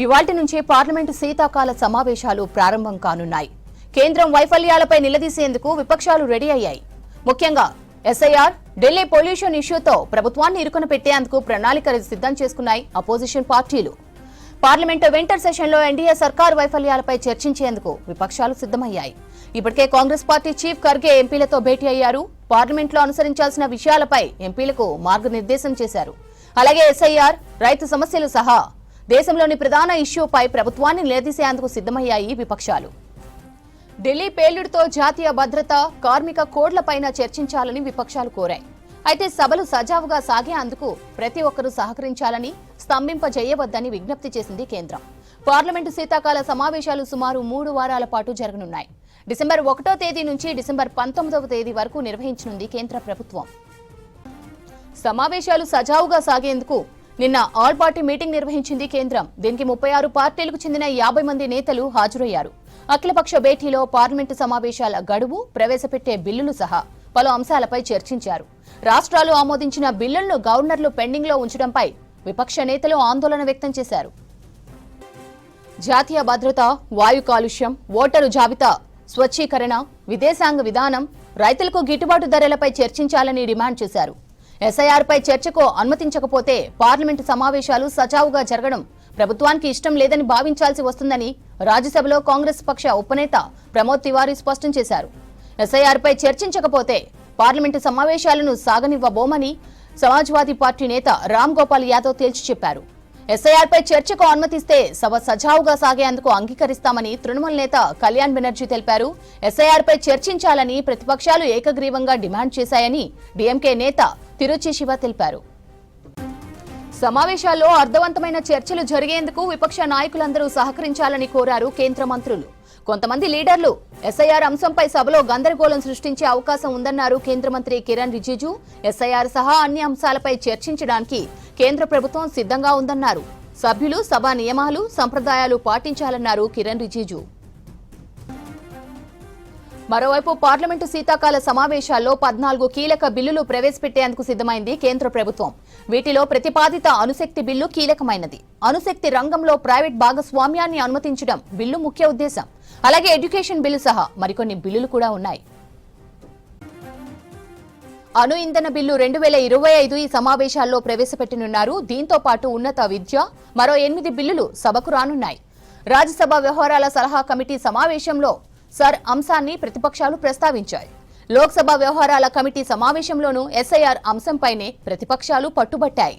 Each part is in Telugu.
ఇవాల్టి నుంచి పార్లమెంటు శీతాకాల సమావేశాలు ప్రారంభం కానున్నాయి. కేంద్రం వైఫల్యాలపై నిలదీసేందుకు విపక్షాలు రెడీ అయ్యాయి. ముఖ్యంగా ఎస్ఐఆర్, ఢిల్లీ పొల్యూషన్ ఇష్యూతో ప్రభుత్వాన్ని ఇరుకున పెట్టేందుకు ప్రణాళికలు సిద్ధం చేసుకున్నాయి అపోజిషన్ పార్టీలు. పార్లమెంటు వింటర్ సెషన్లో ఎన్డీఏ సర్కార్ వైఫల్యాలపై చర్చించేందుకు విపక్షాలు సిద్ధమయ్యాయి. ఇప్పటికే కాంగ్రెస్ పార్టీ చీఫ్ ఖర్గే ఎంపీలతో భేటీ అయ్యారు. పార్లమెంట్లో అనుసరించాల్సిన విషయాలపై ఎంపీలకు మార్గనిర్దేశం చేశారు. అలాగే ఎస్ఐఆర్, రైతు సమస్యలు సహా దేశంలోని ప్రధాన ఇష్యూపై ప్రభుత్వాన్ని నిలదీసేందుకు సిద్ధమయ్యాయి విపక్షాలు. ఢిల్లీ పేలుడుతో జాతీయ భద్రత, కార్మిక కోడ్లపైన చర్చించాలని విపక్షాలు కోరాయి. అయితే సభలు సజావుగా సాగేందుకు ప్రతి ఒక్కరూ సహకరించాలని, స్తంభింపజేయవద్దని విజ్ఞప్తి చేసింది కేంద్రం. పార్లమెంటు శీతాకాల సమావేశాలు సుమారు 3 వారాల పాటు జరగనున్నాయి. డిసెంబర్ 1వ తేదీ నుంచి డిసెంబర్ 19వ తేదీ వరకు నిర్వహించనుంది కేంద్ర ప్రభుత్వం. సమావేశాలు సజావుగా సాగేందుకు నిన్న ఆల్ పార్టీ మీటింగ్ నిర్వహించింది కేంద్రం. దీనికి 36 పార్టీలకు చెందిన 50 మంది నేతలు హాజరయ్యారు. అఖిలపక్ష భేటీలో పార్లమెంటు సమావేశాల గడువు, ప్రవేశపెట్టే బిల్లులు సహా పలు అంశాలపై చర్చించారు. రాష్ట్రాలు ఆమోదించిన బిల్లులను గవర్నర్లు పెండింగ్లో ఉంచడంపై విపక్ష నేతలు ఆందోళన వ్యక్తం చేశారు. జాతీయ భద్రత, వాయు కాలుష్యం, ఓటరు జాబితా స్వచ్ఛీకరణ, విదేశాంగ విధానం, రైతులకు గిట్టుబాటు ధరలపై చర్చించాలని డిమాండ్ చేశారు. ఎస్ఐఆర్పై చర్చకు అనుమతించకపోతే పార్లమెంటు సమావేశాలు సజావుగా జరగడం ప్రభుత్వానికి ఇష్టం లేదని భావించాల్సి వస్తుందని రాజ్యసభలో కాంగ్రెస్ పక్ష ఉపనేత ప్రమోద్ తివారీ స్పష్టం చేశారు. ఎస్ఐఆర్పై చర్చించకపోతే పార్లమెంటు సమావేశాలను సాగనివ్వబోమని సమాజ్వాదీ పార్టీ నేత రామ్ గోపాల్ యాదవ్ తేల్చి చెప్పారు. ఎస్ఐఆర్పై చర్చకు అనుమతిస్తే సభ సజావుగా సాగేందుకు అంగీకరిస్తామని తృణమూల్ నేత కళ్యాణ్ బెనర్జీ తెలిపారు. ఎస్ఐఆర్పై చర్చించాలని ప్రతిపక్షాలు ఏకగ్రీవంగా డిమాండ్ చేశాయని డీఎంకే నేత తిరుచి శివ తెలిపారు. సమావేశాల్లో అర్థవంతమైన చర్చలు జరిగేందుకు విపక్ష నాయకులందరూ సహకరించాలని కోరారు కేంద్ర మంత్రులు. కొంతమంది లీడర్లు ఎస్ఐఆర్ అంశంపై సభలో గందరగోళం సృష్టించే అవకాశం ఉందన్నారు కేంద్ర మంత్రి కిరణ్ రిజిజు. ఎస్ఐఆర్ సహా అన్ని అంశాలపై చర్చించడానికి కేంద్ర ప్రభుత్వం సిద్ధంగా ఉందన్నారు. సభ్యులు సభా నియమాలు, సంప్రదాయాలు పాటించాలన్నారు కిరణ్ రిజిజు. మరోవైపు పార్లమెంటు శీతాకాల సమావేశాల్లో 14 కీలక బిల్లులు ప్రవేశపెట్టేందుకు సిద్ధమైంది కేంద్ర ప్రభుత్వం. వీటిలో ప్రతిపాదిత అణుశక్తి బిల్లు కీలకమైనది. అణుశక్తి రంగంలో ప్రైవేట్ భాగస్వామ్యాన్ని అనుమతించడం బిల్లు ముఖ్య ఉద్దేశం. అలాగే ఎడ్యుకేషన్ బిల్లు సహా మరికొన్ని బిల్లులు కూడా ఉన్నాయి. అణు ఇంధన బిల్లు 2025 ఈ సమావేశాల్లో ప్రవేశపెట్టనున్నారు. దీంతో పాటు ఉన్నత విద్య, మరో 8 బిల్లులు సభకు రానున్నాయి. రాజ్యసభ వ్యవహారాల సలహా కమిటీ సమావేశంలో సర్ అంశాన్ని ప్రతిపక్షాలు ప్రస్తావించాయి. లోక్సభ వ్యవహారాల కమిటీ సమావేశంలోనూ ఎస్ఐఆర్ అంశంపైనే ప్రతిపక్షాలు పట్టుబట్టాయి.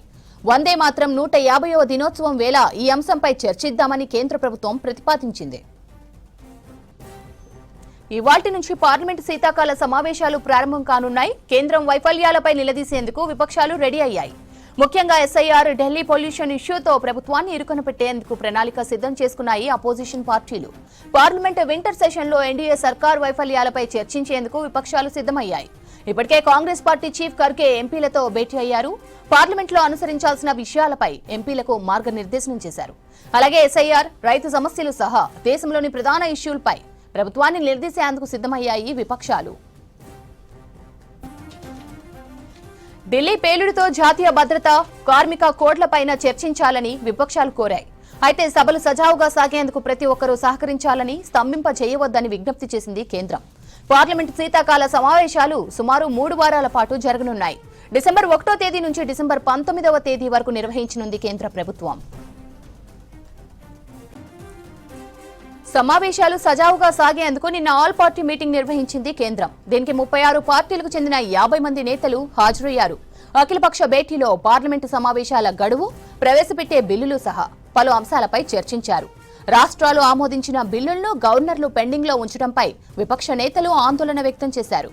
వందే మాత్రం 150వ దినోత్సవం వేళ ఈ అంశంపై చర్చిద్దామని కేంద్ర ప్రభుత్వం ప్రతిపాదించింది. ఇవాల్టి నుంచి పార్లమెంటు శీతాకాల సమావేశాలు ప్రారంభం కానున్నాయి. కేంద్రం వైఫల్యాలపై నిలదీసేందుకు విపక్షాలు రెడీ అయ్యాయి. ముఖ్యంగా ఎస్ఐఆర్, ఢిల్లీ పొల్యూషన్ ఇష్యూతో ప్రభుత్వాన్ని ఇరుకున పెట్టేందుకు ప్రణాళిక సిద్ధం చేసుకున్నాయి అపోజిషన్ పార్టీలు. పార్లమెంటు వింటర్ సెషన్లో ఎన్డీఏ సర్కార్ వైఫల్యాలపై చర్చించేందుకు విపక్షాలు సిద్ధమయ్యాయి. ఇప్పటికే కాంగ్రెస్ పార్టీ చీఫ్ ఖర్గే ఎంపీలతో భేటీ అయ్యారు. పార్లమెంట్లో అనుసరించాల్సిన విషయాలపై ఎంపీలకు మార్గనిర్దేశనం చేశారు. అలాగే ఎస్ఐఆర్, రైతు సమస్యలు సహా దేశంలోని ప్రధాన ఇష్యూలపై ప్రభుత్వాన్ని నిలదీసేందుకు సిద్ధమయ్యాయి విపక్షాలు. ఢిల్లీ పేలుడుతో జాతీయ భద్రత, కార్మిక కోడ్లపైన చర్చించాలని విపక్షాలు కోరాయి. అయితే సభలు సజావుగా సాగేందుకు ప్రతి ఒక్కరూ సహకరించాలని, స్తంభింపజేయవద్దని విజ్ఞప్తి చేసింది కేంద్రం. పార్లమెంటు శీతాకాల సమావేశాలు సుమారు 3 వారాల పాటు జరగనున్నాయి. డిసెంబర్ 1వ తేదీ నుంచి డిసెంబర్ 19వ తేదీ వరకు నిర్వహించనుంది కేంద్ర ప్రభుత్వం. సమావేశాలు సజావుగా సాగేందుకు నిన్న ఆల్ పార్టీ మీటింగ్ నిర్వహించింది కేంద్రం. దీనికి 36 పార్టీలకు చెందిన 50 మంది నేతలు హాజరయ్యారు. అఖిలపక్ష భేటీలో పార్లమెంటు సమావేశాల గడువు, ప్రవేశపెట్టే బిల్లులు సహా పలు అంశాలపై చర్చించారు. రాష్ట్రాలు ఆమోదించిన బిల్లులను గవర్నర్లు పెండింగ్లో ఉంచడంపై విపక్ష నేతలు ఆందోళన వ్యక్తం చేశారు.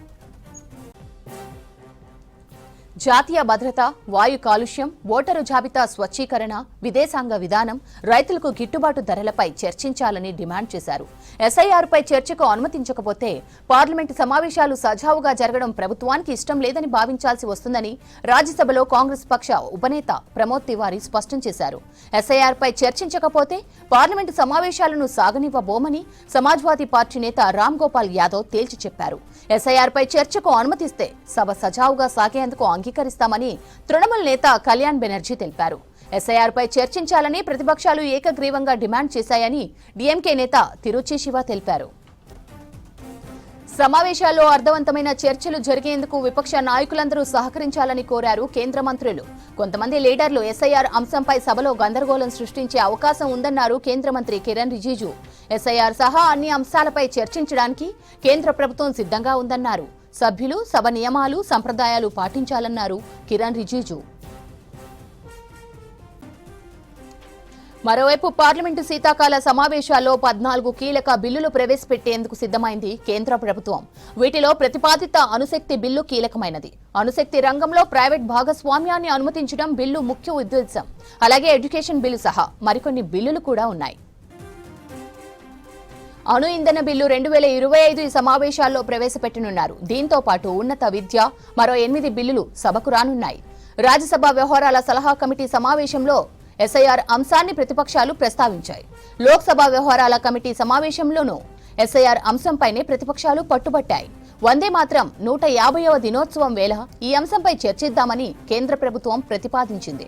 జాతీయ భద్రత, వాయు కాలుష్యం, ఓటరు జాబితా స్వచ్ఛీకరణ, విదేశాంగ విధానం, రైతులకు గిట్టుబాటు ధరలపై చర్చించాలని డిమాండ్ చేశారు. ఎస్ఐఆర్పై చర్చకు అనుమతించకపోతే పార్లమెంటు సమావేశాలు సజావుగా జరగడం ప్రభుత్వానికి ఇష్టం లేదని భావించాల్సి వస్తుందని రాజ్యసభలో కాంగ్రెస్ పక్ష ఉపనేత ప్రమోద్ తివారీ స్పష్టం చేశారు. ఎస్ఐఆర్పై చర్చించకపోతే పార్లమెంటు సమావేశాలను సాగనివ్వబోమని సమాజ్వాదీ పార్టీ నేత రామ్ గోపాల్ యాదవ్ తేల్చి చెప్పారు. ఎస్ఐఆర్పై చర్చకు అనుమతిస్తే సభ సజావుగా సాగేందుకు అంగీకరిస్తామని తృణమూల్ నేత కళ్యాణ్ బెనర్జీ తెలిపారు. ఎస్ఐఆర్ పై చర్చించాలని ప్రతిపక్షాలు ఏకగ్రీవంగా డిమాండ్ చేశాయని డీఎంకే నేత తిరుచి శివ తెలిపారు. సమావేశాల్లో అర్థవంతమైన చర్చలు జరిగేందుకు విపక్ష నాయకులందరూ సహకరించాలని కోరారు కేంద్ర మంత్రులు. కొంతమంది లీడర్లు ఎస్ఐఆర్ అంశంపై సభలో గందరగోళం సృష్టించే అవకాశం ఉందన్నారు కేంద్ర మంత్రి కిరణ్ రిజిజు. ఎస్ఐఆర్ సహా అన్ని అంశాలపై చర్చించడానికి కేంద్ర ప్రభుత్వం సిద్ధంగా ఉందన్నారు. సభ్యులు సభ నియమాలు సంప్రదాయాలు పాటించాలన్నారు కిరణ్ రిజిజు. మరోవైపు పార్లమెంటు శీతాకాల సమావేశాల్లో 14 కీలక బిల్లులు ప్రవేశపెట్టేందుకు సిద్ధమైంది కేంద్ర ప్రభుత్వం. వీటిలో ప్రతిపాదిత అణుశక్తి బిల్లు కీలకమైనది. అణుశక్తి రంగంలో ప్రైవేట్ భాగస్వామ్యాన్ని అనుమతించడం బిల్లు ముఖ్య ఉద్దేశం. అలాగే ఎడ్యుకేషన్ బిల్లు సహా మరికొన్ని బిల్లులు కూడా ఉన్నాయి. అణు ఇంధన బిల్లు 2025 ఈ సమావేశాల్లో ప్రవేశపెట్టనున్నారు. దీంతో పాటు ఉన్నత విద్య మరో 8 బిల్లులు సభకు రానున్నాయి. రాజ్యసభ వ్యవహారాల సలహా కమిటీ సమావేశంలో ఎస్ఐఆర్ అంశాన్ని ప్రతిపక్షాలు ప్రస్తావించాయి. లోక్సభ వ్యవహారాల కమిటీ సమావేశంలోనూ ఎస్ఐఆర్ అంశంపైనే ప్రతిపక్షాలు పట్టుబట్టాయి. వందే మాత్రం 150వ దినోత్సవం వేళ ఈ అంశంపై చర్చిద్దామని కేంద్ర ప్రభుత్వం ప్రతిపాదించింది.